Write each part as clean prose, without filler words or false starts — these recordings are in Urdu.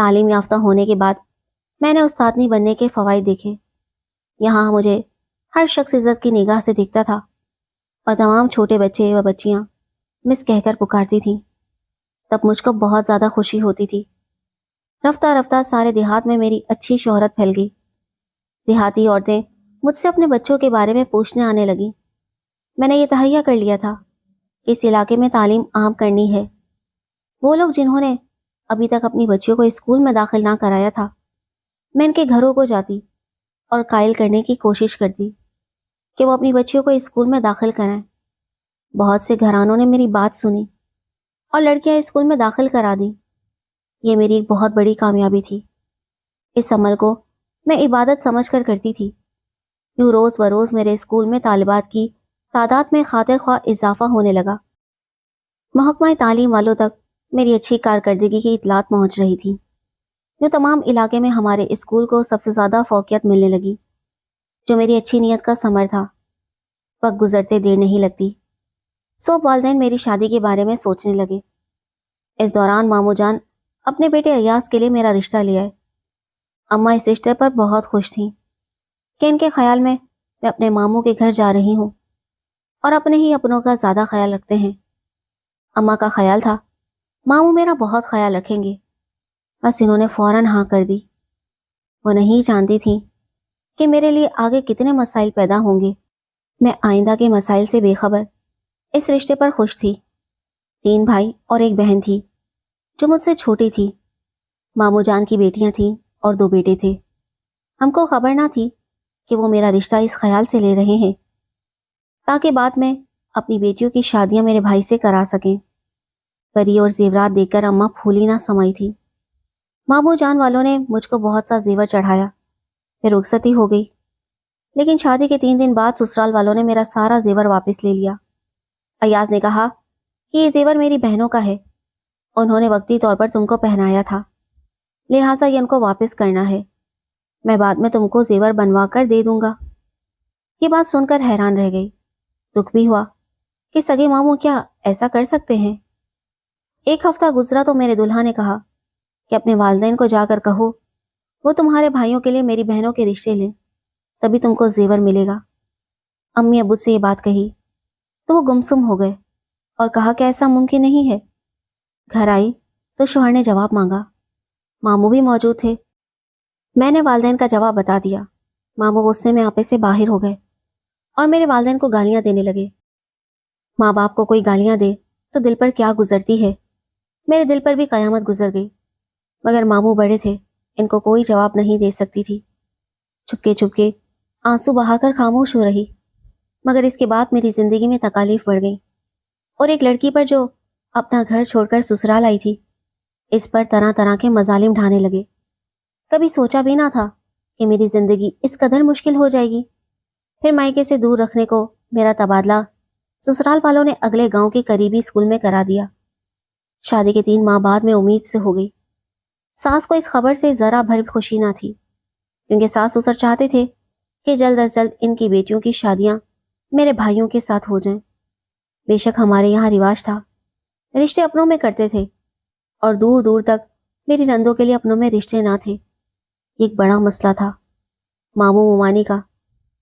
تعلیم یافتہ ہونے کے بعد میں نے استادنی بننے کے فوائد دیکھے۔ یہاں مجھے ہر شخص عزت کی نگاہ سے دیکھتا تھا اور تمام چھوٹے بچے و بچیاں مس کہہ کر پکارتی تھیں۔ تب مجھ کو بہت زیادہ خوشی ہوتی تھی۔ رفتہ رفتہ سارے دیہات میں میری اچھی شہرت پھیل گئی۔ دیہاتی عورتیں مجھ سے اپنے بچوں کے بارے میں پوچھنے آنے لگیں۔ میں نے یہ تہیہ کر لیا تھا کہ اس علاقے میں تعلیم عام کرنی ہے۔ وہ لوگ جنہوں نے ابھی تک اپنی بچیوں کو اسکول میں داخل نہ کرایا تھا، میں ان کے گھروں کو جاتی اور قائل کرنے کی کوشش کرتی کہ وہ اپنی بچیوں کو اسکول میں داخل کرائیں۔ بہت سے گھرانوں نے میری بات سنی اور لڑکیاں اسکول میں داخل کرا دیں۔ یہ میری ایک بہت بڑی کامیابی تھی۔ اس عمل کو میں عبادت سمجھ کر کرتی تھی۔ یوں روز بروز میرے اسکول میں طالبات کی تعداد میں خاطر خواہ اضافہ ہونے لگا۔ محکمہ تعلیم والوں تک میری اچھی کارکردگی کی اطلاعات پہنچ رہی تھی۔ یوں تمام علاقے میں ہمارے اسکول کو سب سے زیادہ فوقیت ملنے لگی، جو میری اچھی نیت کا ثمر تھا۔ وقت گزرتے دیر نہیں لگتی، سب والدین میری شادی کے بارے میں سوچنے لگے۔ اس دوران ماموں جان اپنے بیٹے ایاز کے لیے میرا رشتہ لے آئے۔ اماں اس رشتے پر بہت خوش تھیں کہ ان کے خیال میں اپنے ماموں کے گھر جا رہی ہوں اور اپنے ہی اپنوں کا زیادہ خیال رکھتے ہیں۔ اماں کا خیال تھا ماموں میرا بہت خیال رکھیں گے، بس انہوں نے فوراً ہاں کر دی۔ وہ نہیں جانتی تھیں کہ میرے لیے آگے کتنے مسائل پیدا ہوں گے۔ میں آئندہ کے مسائل سے بے خبر اس رشتے پر خوش تھی۔ 3 بھائی اور 1 بہن تھی جو مجھ سے چھوٹی تھی۔ ماموں جان کی بیٹیاں تھیں اور 2 بیٹے تھے۔ ہم کو خبر نہ تھی کہ وہ میرا رشتہ اس خیال سے لے رہے ہیں تاکہ بعد میں اپنی بیٹیوں کی شادیاں میرے بھائی سے کرا سکیں۔ پری اور زیورات دیکھ کر اماں پھولی نہ سمائی تھی۔ ماموں جان والوں نے مجھ کو بہت سا زیور چڑھایا، پھر رخصتی ہو گئی۔ لیکن شادی کے 3 دن بعد سسرال والوں نے میرا سارا زیور واپس لے لیا۔ ایاز نے کہا کہ یہ زیور میری بہنوں کا ہے، انہوں نے وقتی طور پر تم کو پہنایا تھا، لہٰذا یہ ان کو واپس کرنا ہے۔ میں بعد میں تم کو زیور بنوا کر دے دوں گا۔ یہ بات سن کر حیران رہ گئی۔ دکھ بھی ہوا کہ سگے ماموں کیا ایسا کر سکتے ہیں۔ 1 ہفتہ گزرا تو میرے دلہا نے کہا کہ اپنے والدین کو جا کر کہو وہ تمہارے بھائیوں کے لیے میری بہنوں کے رشتے لیں، تبھی تم کو زیور ملے گا۔ امی ابو سے یہ بات کہی تو وہ گمسم ہو گئے اور کہا کہ ایسا ممکن نہیں ہے۔ گھر آئی تو شوہر نے جواب مانگا۔ ماموں بھی موجود تھے۔ میں نے والدین کا جواب بتا دیا۔ ماموں غصے میں آپے سے باہر ہو گئے اور میرے والدین کو گالیاں دینے لگے۔ ماں باپ کو کوئی گالیاں دے تو دل پر کیا گزرتی ہے، میرے دل پر بھی قیامت گزر گئی۔ مگر ماموں بڑے تھے، ان کو کوئی جواب نہیں دے سکتی تھی۔ چپکے چپکے آنسو بہا کر خاموش ہو رہی۔ مگر اس کے بعد میری زندگی میں تکالیف بڑھ گئی اور ایک لڑکی پر جو اپنا گھر چھوڑ کر سسرال آئی تھی، اس پر طرح طرح کے مظالم ڈھانے لگے۔ کبھی سوچا بھی نہ تھا کہ میری زندگی اس قدر مشکل ہو جائے گی۔ پھر مائکے سے دور رکھنے کو میرا تبادلہ سسرال والوں نے اگلے گاؤں کے قریبی اسکول میں کرا دیا۔ شادی کے 3 ماہ بعد میں امید سے ہو گئی۔ ساس کو اس خبر سے ذرا بھر خوشی نہ تھی، کیونکہ ساس سسر چاہتے تھے کہ جلد از جلد ان کی بیٹیوں کی شادیاں میرے بھائیوں کے ساتھ ہو جائیں۔ بے شک ہمارے یہاں رواج تھا، رشتے اپنوں میں کرتے تھے، اور دور دور تک میری نندوں کے لیے اپنوں میں رشتے نہ تھے۔ ایک بڑا مسئلہ تھا ماموں ممانی کا،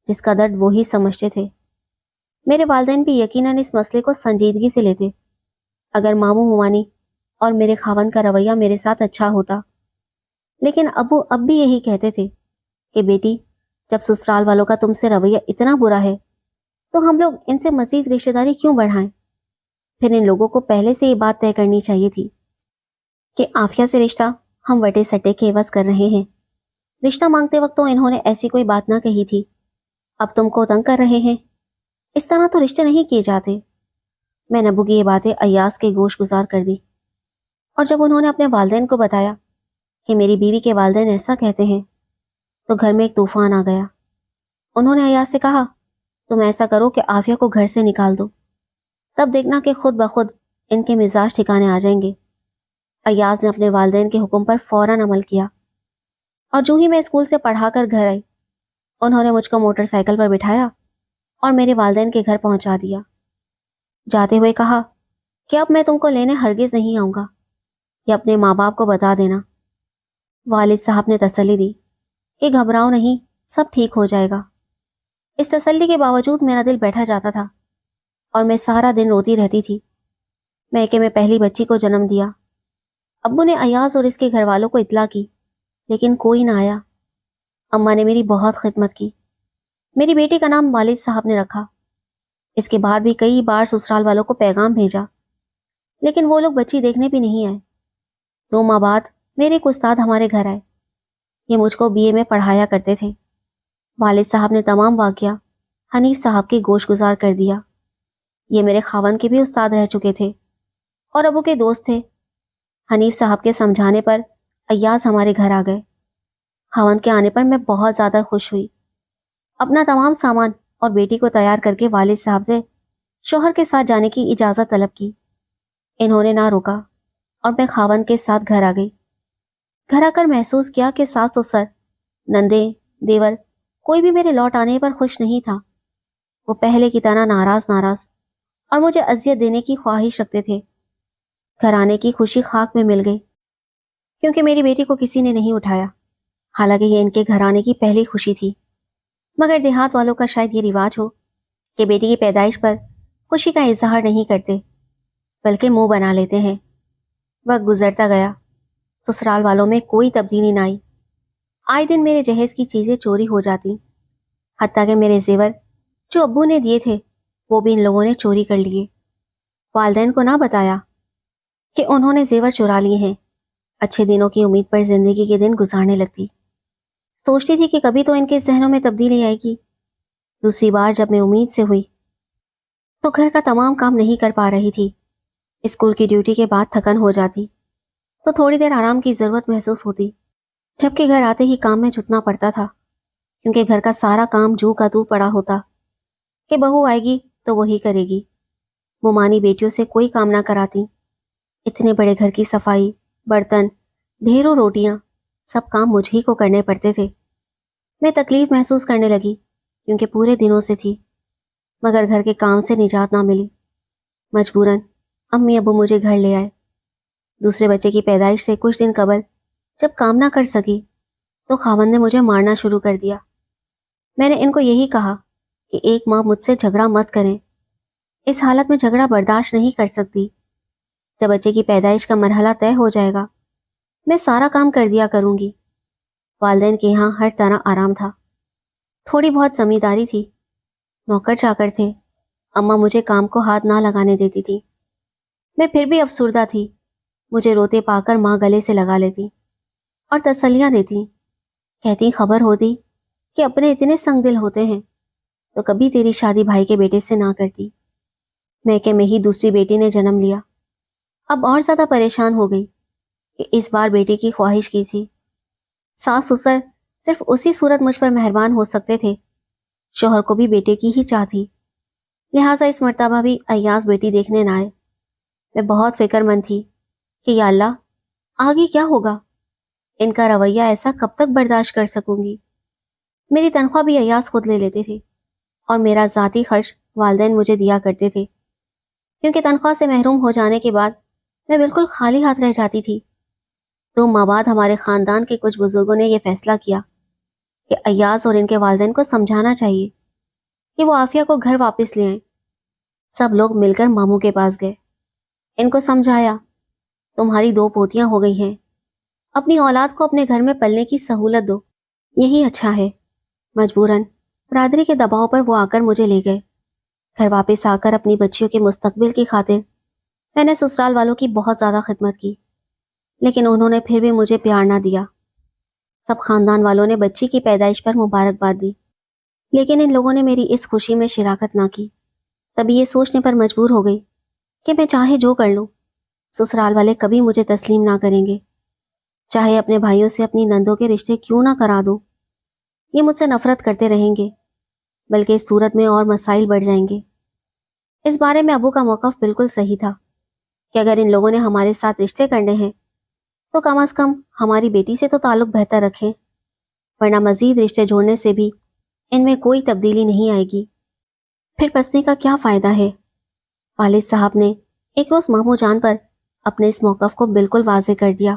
جس کا درد وہی سمجھتے تھے۔ میرے والدین بھی یقیناً اس مسئلے کو سنجیدگی سے لیتے اگر ماموں ممانی اور میرے خاوند کا رویہ میرے ساتھ اچھا ہوتا۔ لیکن ابو اب بھی یہی کہتے تھے کہ بیٹی، جب سسرال والوں کا تم سے رویہ اتنا برا ہے تو ہم لوگ ان سے مزید رشتہ داری کیوں بڑھائیں؟ پھر ان لوگوں کو پہلے سے یہ بات طے کرنی چاہیے تھی کہ عافیہ سے رشتہ ہم وٹے سٹے کے عوض کر رہے ہیں۔ رشتہ مانگتے وقت تو انہوں نے ایسی کوئی بات نہ کہی تھی، اب تم کو تنگ کر رہے ہیں، اس طرح تو رشتے نہیں کیے جاتے۔ میں نے ابو کی یہ باتیں ایاز کے گوش گزار کر دی، اور جب انہوں نے اپنے والدین کو بتایا کہ میری بیوی کے والدین ایسا کہتے ہیں تو گھر میں ایک طوفان آ گیا۔ انہوں نے ایاز سے کہا، تم ایسا کرو کہ عافیہ کو گھر سے نکال دو، تب دیکھنا کہ خود بخود ان کے مزاج ٹھکانے آ جائیں گے۔ ایاز نے اپنے والدین کے حکم پر فوراً عمل کیا، اور جو ہی میں اسکول سے پڑھا کر گھر آئی، انہوں نے مجھ کو موٹر سائیکل پر بٹھایا اور میرے والدین کے گھر پہنچا دیا۔ جاتے ہوئے کہا کہ اب میں تم کو لینے ہرگز نہیں آؤں گا، یہ اپنے ماں باپ کو بتا دینا والد صاحب نے تسلی دی کہ گھبراؤ نہیں، سب ٹھیک ہو جائے گا۔ اس تسلی کے باوجود میرا دل بیٹھا جاتا تھا اور میں سارا دن روتی رہتی تھی۔ میکے میں پہلی بچی کو جنم دیا۔ ابو نے ایاز اور اس کے گھر والوں کو اطلاع کی، لیکن کوئی نہ آیا۔ اماں نے میری بہت خدمت کی۔ میری بیٹی کا نام والد صاحب نے رکھا۔ اس کے بعد بھی کئی بار سسرال والوں کو پیغام بھیجا، لیکن وہ لوگ بچی دیکھنے بھی نہیں آئے۔ 2 ماہ بعد میرے ایک استاد ہمارے گھر آئے۔ یہ مجھ کو BA میں پڑھایا کرتے تھے۔ والد صاحب نے تمام واقعہ حنیف صاحب کی گوش گزار کر دیا۔ یہ میرے خاوند کے بھی استاد رہ چکے تھے اور ابو کے دوست تھے۔ حنیف صاحب کے سمجھانے پر ایاز ہمارے گھر آ گئے۔ خاوند کے آنے پر میں بہت زیادہ خوش ہوئی۔ اپنا تمام سامان اور بیٹی کو تیار کر کے والد صاحب سے شوہر کے ساتھ جانے کی اجازت طلب کی۔ انہوں نے نہ روکا اور میں خاوند کے ساتھ گھر آ گئی۔ گھر آ کر محسوس کیا کہ ساس سسر، نندے، دیور کوئی بھی میرے لوٹ آنے پر خوش نہیں تھا۔ وہ پہلے کی طرح ناراض اور مجھے اذیت دینے کی خواہش رکھتے تھے۔ گھر آنے کی خوشی خاک میں مل گئی، کیونکہ میری بیٹی کو کسی نے نہیں اٹھایا، حالانکہ یہ ان کے گھر آنے کی پہلی خوشی تھی۔ مگر دیہات والوں کا شاید یہ رواج ہو کہ بیٹی کی پیدائش پر خوشی کا اظہار نہیں کرتے، بلکہ منہ بنا لیتے ہیں۔ وقت گزرتا گیا، سسرال والوں میں کوئی تبدیلی نہ آئی۔ آئے دن میرے جہیز کی چیزیں چوری ہو جاتی، حتیٰ کہ میرے زیور جو ابو نے دیے تھے وہ بھی ان لوگوں نے چوری کر لیے۔ والدین کو نہ بتایا کہ انہوں نے زیور چرا لیے ہیں۔ اچھے دنوں کی امید پر زندگی کے دن گزارنے لگتی۔ سوچتی تھی کہ کبھی تو ان کے ذہنوں میں تبدیلی آئے گی۔ دوسری بار جب میں امید سے ہوئی تو گھر کا تمام کام نہیں کر پا رہی تھی۔ اسکول کی ڈیوٹی کے بعد تھکن ہو جاتی تو تھوڑی دیر آرام کی ضرورت محسوس ہوتی، جبکہ گھر آتے ہی کام میں جھکنا پڑتا تھا، کیونکہ گھر کا سارا کام جو کا تو پڑا ہوتا کہ بہو آئے گی تو وہی کرے گی۔ ممانی بیٹیوں سے کوئی کام نہ کراتی۔ اتنے بڑے گھر کی صفائی، برتن، ڈھیروں روٹیاں، سب کام مجھ ہی کو کرنے پڑتے تھے۔ میں تکلیف محسوس کرنے لگی، کیونکہ پورے دنوں سے تھی، مگر گھر کے کام سے نجات نہ ملی۔ مجبوراً امی ابو مجھے گھر لے آئے۔ دوسرے بچے کی پیدائش سے کچھ دن قبل جب کام نہ کر سکی تو خاوند نے مجھے مارنا شروع کر دیا۔ میں نے ان کو یہی کہا کہ 1 ماہ مجھ سے جھگڑا مت کریں، اس حالت میں جھگڑا برداشت نہیں کر سکتی۔ جب بچے کی پیدائش کا مرحلہ طے ہو جائے گا میں سارا کام کر دیا کروں گی۔ والدین کے یہاں ہر طرح آرام تھا، تھوڑی بہت زمینداری تھی، نوکر چاکر تھے، اماں مجھے کام کو ہاتھ نہ لگانے دیتی تھی۔ میں پھر بھی افسردہ تھی۔ مجھے روتے پا کر ماں گلے سے لگا لیتی اور تسلیاں دیتی، کہتی خبر ہوتی کہ اپنے اتنے سنگ دل ہوتے ہیں تو کبھی تیری شادی بھائی کے بیٹے سے نہ کرتی۔ میکے میں ہی دوسری بیٹی نے جنم لیا۔ اب اور زیادہ پریشان ہو گئی کہ اس بار بیٹے کی خواہش کی تھی۔ ساس سسر صرف اسی صورت مجھ پر مہربان ہو سکتے تھے، شوہر کو بھی بیٹے کی ہی چاہ تھی، لہٰذا اس مرتبہ بھی ایاز بیٹی دیکھنے نہ آئے۔ میں بہت فکر مند تھی کہ یا اللہ آگے کیا ہوگا، ان کا رویہ ایسا کب تک برداشت کر سکوں گی۔ میری تنخواہ بھی ایاز خود لے لیتے تھے اور میرا ذاتی خرچ والدین مجھے دیا کرتے تھے، کیونکہ تنخواہ سے محروم ہو جانے کے بعد میں بالکل خالی ہاتھ رہ جاتی تھی۔ 2 ماہ بعد ہمارے خاندان کے کچھ بزرگوں نے یہ فیصلہ کیا کہ ایاز اور ان کے والدین کو سمجھانا چاہیے کہ وہ عافیہ کو گھر واپس لے آئیں۔ سب لوگ مل کر ماموں کے پاس گئے، ان کو سمجھایا تمہاری 2 پوتیاں ہو گئی ہیں، اپنی اولاد کو اپنے گھر میں پلنے کی سہولت دو، یہی اچھا ہے۔ مجبوراً برادری کے دباؤ پر وہ آ کر مجھے لے گئے۔ گھر واپس آ کر اپنی بچیوں کے مستقبل کی خاطر میں نے سسرال والوں کی بہت زیادہ خدمت کی، لیکن انہوں نے پھر بھی مجھے پیار نہ دیا۔ سب خاندان والوں نے بچی کی پیدائش پر مبارکباد دی، لیکن ان لوگوں نے میری اس خوشی میں شراکت نہ کی۔ تبھی یہ سوچنے پر مجبور ہو گئی کہ میں چاہے جو کر لوں، سسرال والے کبھی مجھے تسلیم نہ کریں گے، چاہے اپنے بھائیوں سے اپنی نندوں کے رشتے کیوں نہ کرا دوں، یہ مجھ سے نفرت کرتے رہیں گے، بلکہ اس صورت میں اور مسائل بڑھ جائیں گے۔ اس بارے میں ابو کا موقف بالکل صحیح تھا کہ اگر ان لوگوں نے ہمارے ساتھ رشتے کرنے ہیں تو کم از کم ہماری بیٹی سے تو تعلق بہتر رکھیں، ورنہ مزید رشتے جوڑنے سے بھی ان میں کوئی تبدیلی نہیں آئے گی، پھر پسنے کا کیا فائدہ ہے۔ والد صاحب نے ایک روز ماموں جان پر اپنے اس موقف کو بالکل واضح کر دیا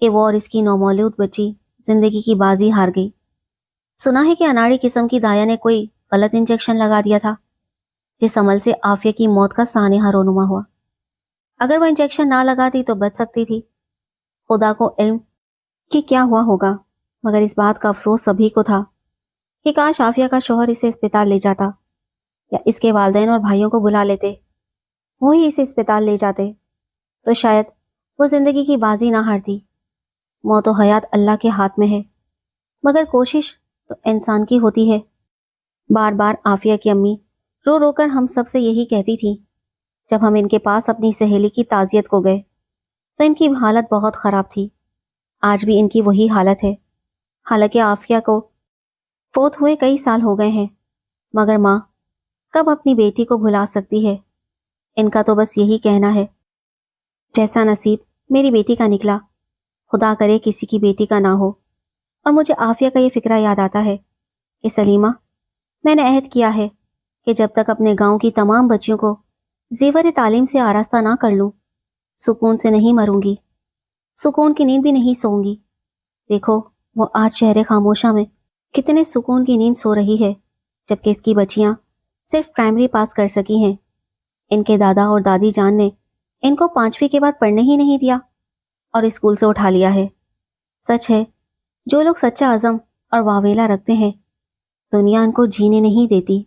کہ وہ اور اس کی نومولود بچی زندگی کی بازی ہار گئی۔ سنا ہے کہ اناڑی قسم کی دایا نے کوئی غلط انجیکشن لگا دیا تھا، جس عمل سے عافیہ کی موت کا سانحہ رونما ہوا۔ اگر وہ انجیکشن نہ لگاتی تو بچ سکتی تھی۔ خدا کو علم کہ کیا ہوا ہوگا، مگر اس بات کا افسوس سبھی کو تھا کہ کاش عافیہ کا شوہر اسے اسپتال لے جاتا، یا اس کے والدین اور بھائیوں کو بلا لیتے، وہی اسے اسپتال لے جاتے، تو شاید وہ زندگی کی بازی نہ ہارتی۔ موت و حیات اللہ کے ہاتھ میں ہے، مگر کوشش تو انسان کی ہوتی ہے۔ بار بار عافیہ کی امی رو رو کر ہم سب سے یہی کہتی تھی۔ جب ہم ان کے پاس اپنی سہیلی کی تعزیت کو گئے تو ان کی حالت بہت خراب تھی۔ آج بھی ان کی وہی حالت ہے، حالانکہ عافیہ کو فوت ہوئے کئی سال ہو گئے ہیں، مگر ماں کب اپنی بیٹی کو بھلا سکتی ہے؟ ان کا تو بس یہی کہنا ہے، جیسا نصیب میری بیٹی کا نکلا، خدا کرے کسی کی بیٹی کا نہ ہو۔ اور مجھے عافیہ کا یہ فکرہ یاد آتا ہے کہ سلیمہ، میں نے عہد کیا ہے کہ جب تک اپنے گاؤں کی تمام بچیوں کو زیور تعلیم سے آراستہ نہ کر لوں، سکون سے نہیں مروں گی، سکون کی نیند بھی نہیں سوؤں گی۔ دیکھو وہ آج شہر خاموشہ میں کتنے سکون کی نیند سو رہی ہے، جبکہ اس کی بچیاں صرف پرائمری پاس کر سکی ہیں۔ ان کے دادا اور دادی جان نے ان کو 5ویں کے بعد پڑھنے ہی نہیں دیا اور اسکول سے اٹھا لیا ہے۔ سچ ہے، جو لوگ سچا عزم اور واویلا رکھتے ہیں، دنیا ان کو جینے نہیں دیتی۔